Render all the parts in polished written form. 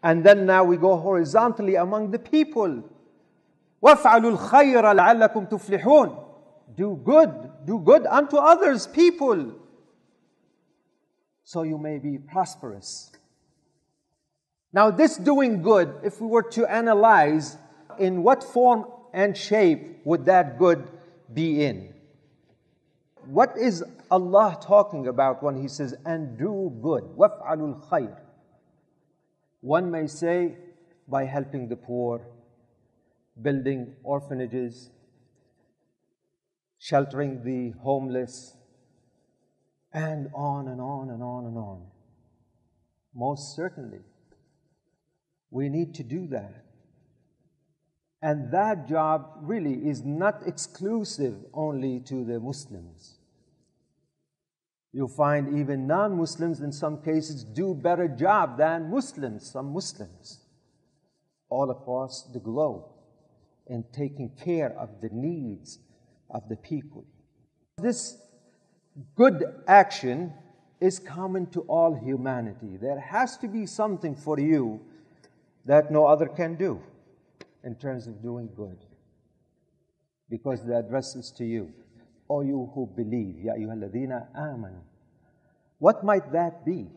And then now we go horizontally among the people. وَافْعَلُوا الْخَيْرَ لَعَلَّكُمْ تُفْلِحُونَ. Do good unto others, people, so you may be prosperous. Now this doing good, if we were to analyze, in what form and shape would that good be in? What is Allah talking about when He says, and do good? وَافْعَلُوا الْخَيْرَ. One may say, by helping the poor, building orphanages, sheltering the homeless, and on and on and on and on. Most certainly, we need to do that. And that job really is not exclusive only to the Muslims. You'll find even non-Muslims in some cases do better job than Muslims, some Muslims, all across the globe, in taking care of the needs of the people. This good action is common to all humanity. There has to be something for you that no other can do in terms of doing good, because the address is to you, O you who believe, Ya ayyuhalladhina amanu. What might that be?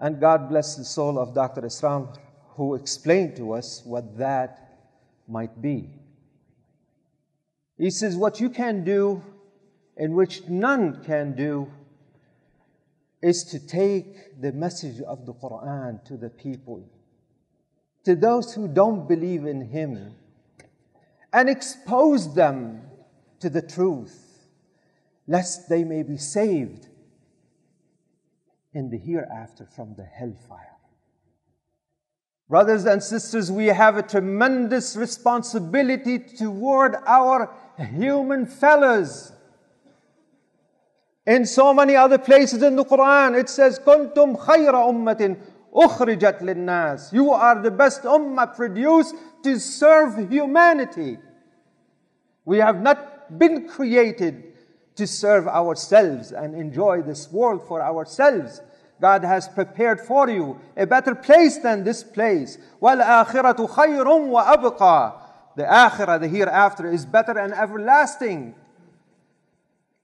And God bless the soul of Dr. Israr, who explained to us what that might be. He says, what you can do, in which none can do, is to take the message of the Qur'an to the people, to those who don't believe in Him, and expose them to the truth, lest they may be saved in the hereafter from the hellfire. Brothers and sisters, we have a tremendous responsibility toward our human fellows. In so many other places in the Quran, it says, كُنْتُمْ خَيْرَ أُمَّةٍ أُخْرِجَتْ لِلنَّاسِ. You are the best ummah produced to serve humanity. We have not been created to serve ourselves and enjoy this world for ourselves. God has prepared for you a better place than this place. وَالْآخِرَةُ خَيْرٌ وَأَبْقَى. The akhirah, the hereafter, is better and everlasting.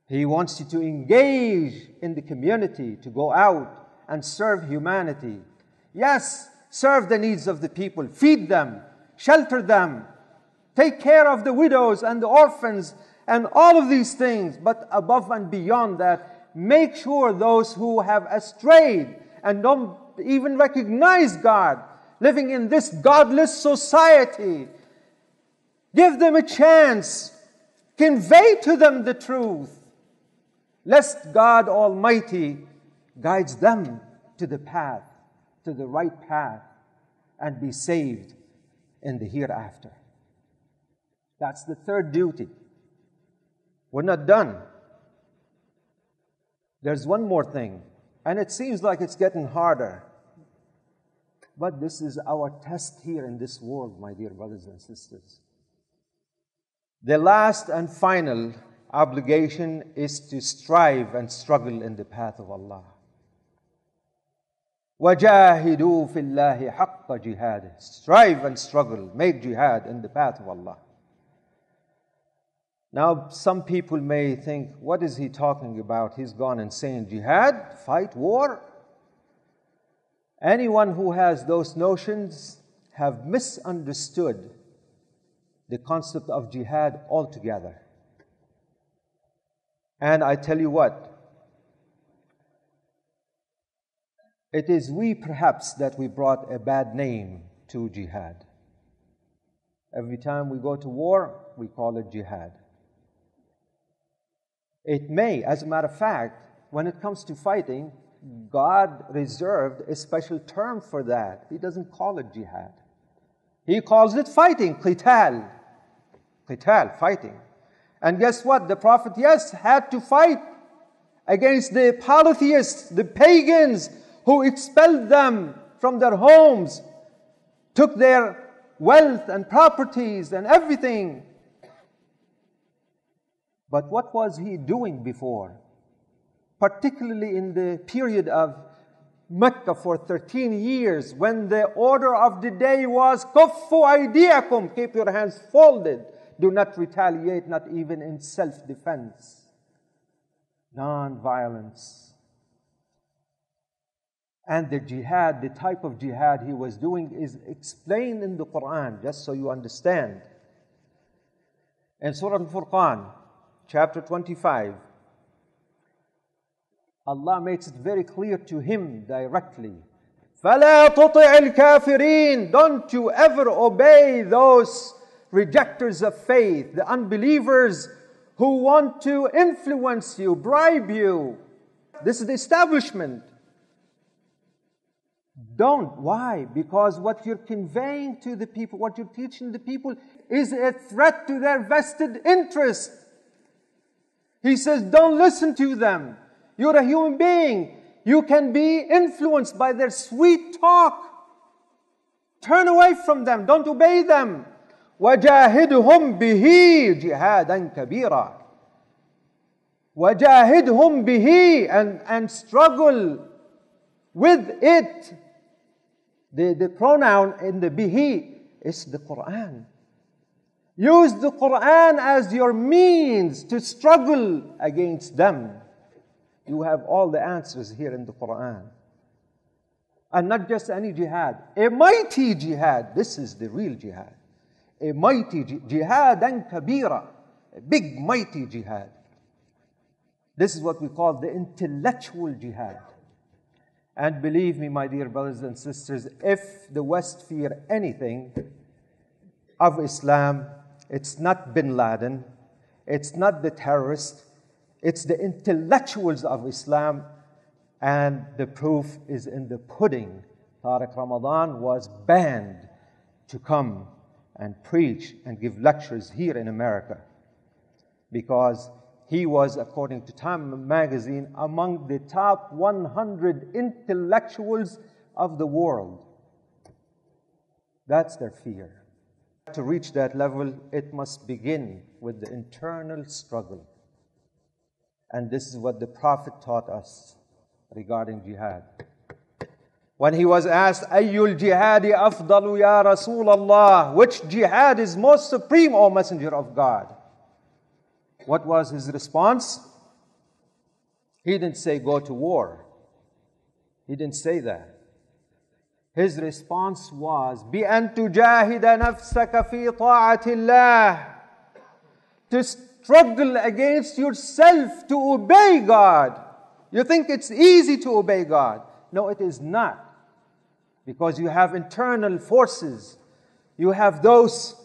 He wants you to engage in the community, to go out and serve humanity. Yes, serve the needs of the people, feed them, shelter them, take care of the widows and the orphans and all of these things. But above and beyond that, make sure those who have strayed and don't even recognize God, living in this godless society, give them a chance, convey to them the truth, lest God Almighty guides them to the path, to the right path, and be saved in the hereafter. That's the third duty. We're not done. There's one more thing, and it seems like it's getting harder. But this is our test here in this world, my dear brothers and sisters. The last and final obligation is to strive and struggle in the path of Allah. وَجَاهِدُوا فِي اللَّهِ حَقَّ جِهَادِهِ. Strive and struggle, make jihad in the path of Allah. Now, some people may think, what is he talking about? He's gone and saying jihad, fight, war. Anyone who has those notions have misunderstood the concept of jihad altogether. And I tell you what, it is we perhaps that we brought a bad name to jihad. Every time we go to war, we call it jihad. It may, as a matter of fact, when it comes to fighting, God reserved a special term for that. He doesn't call it jihad. He calls it fighting, qital. Qital, fighting. And guess what? The Prophet, yes, had to fight against the polytheists, the pagans, who expelled them from their homes, took their wealth and properties and everything. But what was he doing before? Particularly in the period of Mecca for 13 years, when the order of the day was kuffu aydiyakum, keep your hands folded, do not retaliate, not even in self-defense, non-violence. And the jihad, the type of jihad he was doing is explained in the Qur'an, just so you understand. In Surah Al-Furqan, chapter 25, Allah makes it very clear to him directly. فَلَا تُطِعِ الْكَافِرِينَ. Don't you ever obey those rejectors of faith, the unbelievers who want to influence you, bribe you. This is the establishment. Don't. Why? Because what you're conveying to the people, what you're teaching the people, is a threat to their vested interest. He says, don't listen to them. You're a human being. You can be influenced by their sweet talk. Turn away from them. Don't obey them. وَجَاهِدْهُمْ بِهِ جِهَادًا كَبِيرًا. وَجَاهِدْهُمْ بِهِ, and struggle with it. The pronoun in the bihi is the Qur'an. Use the Qur'an as your means to struggle against them. You have all the answers here in the Qur'an. And not just any jihad. A mighty jihad. This is the real jihad. A mighty jihadan kabira. A big mighty jihad. This is what we call the intellectual jihad. And believe me, my dear brothers and sisters, if the West fear anything of Islam, it's not bin Laden, it's not the terrorists, it's the intellectuals of Islam, and the proof is in the pudding. Tariq Ramadan was banned to come and preach and give lectures here in America because he was, according to Time magazine, among the top 100 intellectuals of the world. That's their fear. To reach that level, it must begin with the internal struggle. And this is what the Prophet taught us regarding jihad. When he was asked, Ayyul jihadi afdalu ya Rasulallah, which jihad is most supreme, O Messenger of God? What was his response? He didn't say go to war. He didn't say that. His response was, بِأَن تُجَاهِدَ نَفْسَكَ فِي طَاعَةِ اللَّهِ. To struggle against yourself to obey God. You think it's easy to obey God. No, it is not. Because you have internal forces. You have those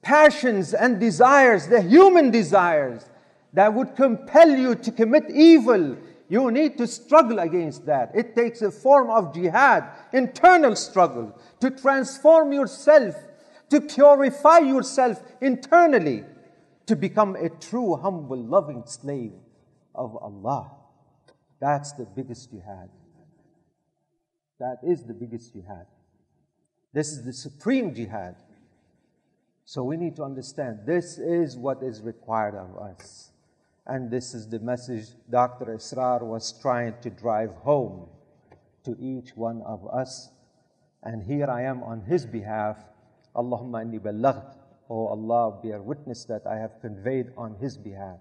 passions and desires, the human desires, that would compel you to commit evil. You need to struggle against that. It takes a form of jihad, internal struggle, to transform yourself, to purify yourself internally, to become a true, humble, loving slave of Allah. That's the biggest jihad. That is the biggest jihad. This is the supreme jihad. So we need to understand this is what is required of us. And this is the message Dr. Israr was trying to drive home to each one of us. And here I am on his behalf. Allahumma inni ballaght. Oh Allah, bear witness that I have conveyed on his behalf.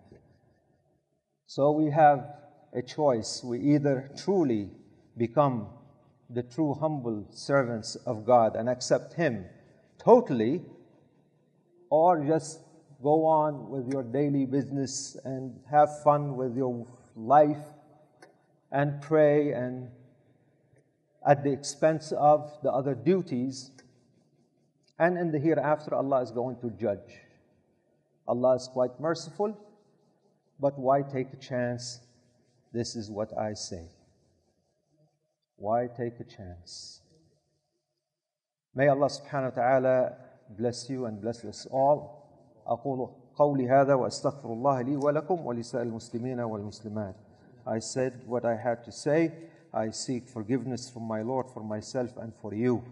So we have a choice. We either truly become the true humble servants of God and accept Him totally, or just go on with your daily business and have fun with your life and pray and at the expense of the other duties. And in the hereafter, Allah is going to judge. Allah is quite merciful, but why take a chance? This is what I say. Why take a chance? May Allah subhanahu wa ta'ala bless you and bless us all. أقول قولي هذا وأستغفر الله لي ولكم ولسائر المسلمين والمسلمات. I said what I had to say. I seek forgiveness from my Lord for myself and for you.